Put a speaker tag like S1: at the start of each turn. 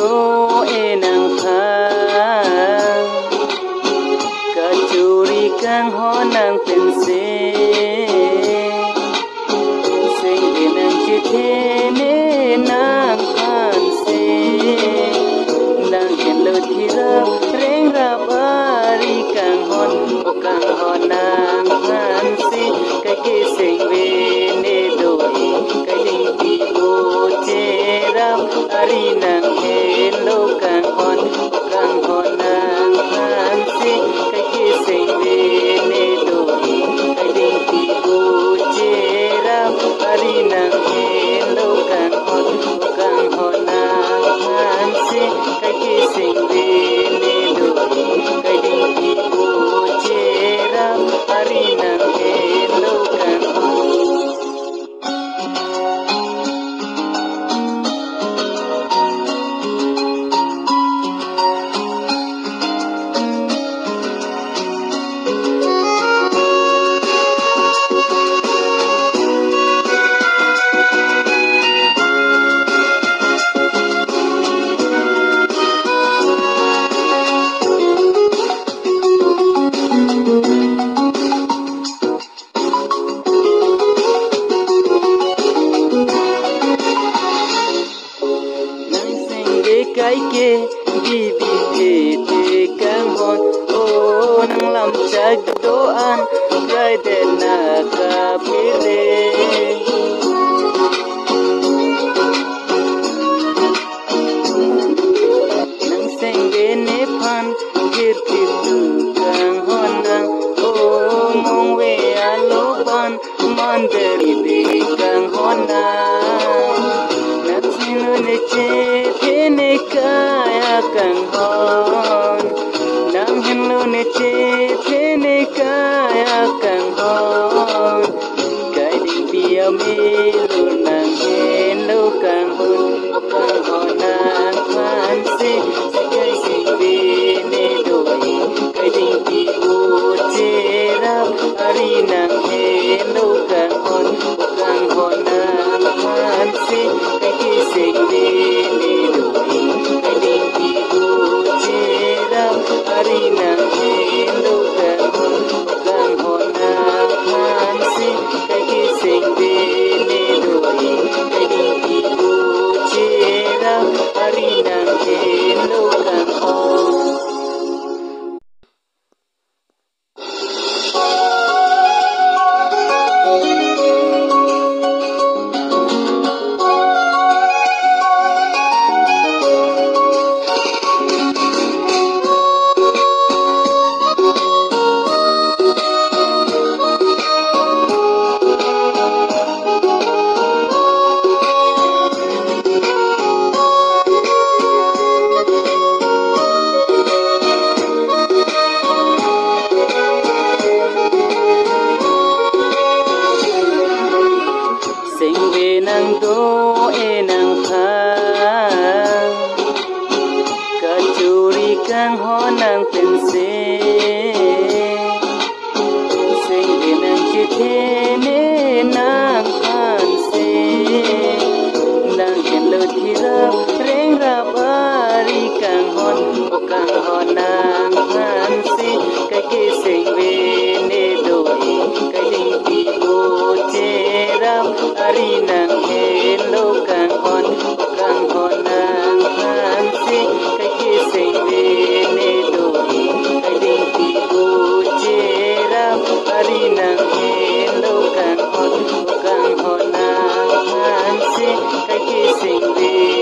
S1: do enang pha kacuri kang honang pense sing enang chithene nang phan se nang hello thira reng ra bari kang honang phan se kai ke sing ve ne doi kai ding pi bo che ram ari nang hello kang honang phan se kai ke sing ve ne doi kai ding pi bo che ram ari nang hello kang honang phan se kai ke sing ve ne doi kai ding pi bo che ram ari nang hello kang cái ke bi bi te kang hon o nang lam chak do an gai de na ka pile nang seng ge ne phan gir ti tu kang hon nang o mong we a lo ban man de bi kang hon nang sinu ne che ne kaya kang hon nang hello ne che ne kaya kang hon kai ding pia me lu nang hello kang hon nang phan se kai sing ve ne doi kai ding pi u che rap ari nang hello kang hon nang phan se kai ke sing ve ne doi kai ding pi u che rap ari nang hello kang hon nang phan se kai ke sing ve ne doi kai ding pi u che rap ari nang hello kang hon nang do enang pha kacuri kang honang pense sing enang chithene nang phan se nang hello thira reng ra bari kang honang phan se kai ke sing ve ne doi kai ding pi bo che ram ari nang hello kang honang phan se kai ke sing ve ne doi kai ding pi bo che ram ari nang hello kang honang phan se kai ke sing ve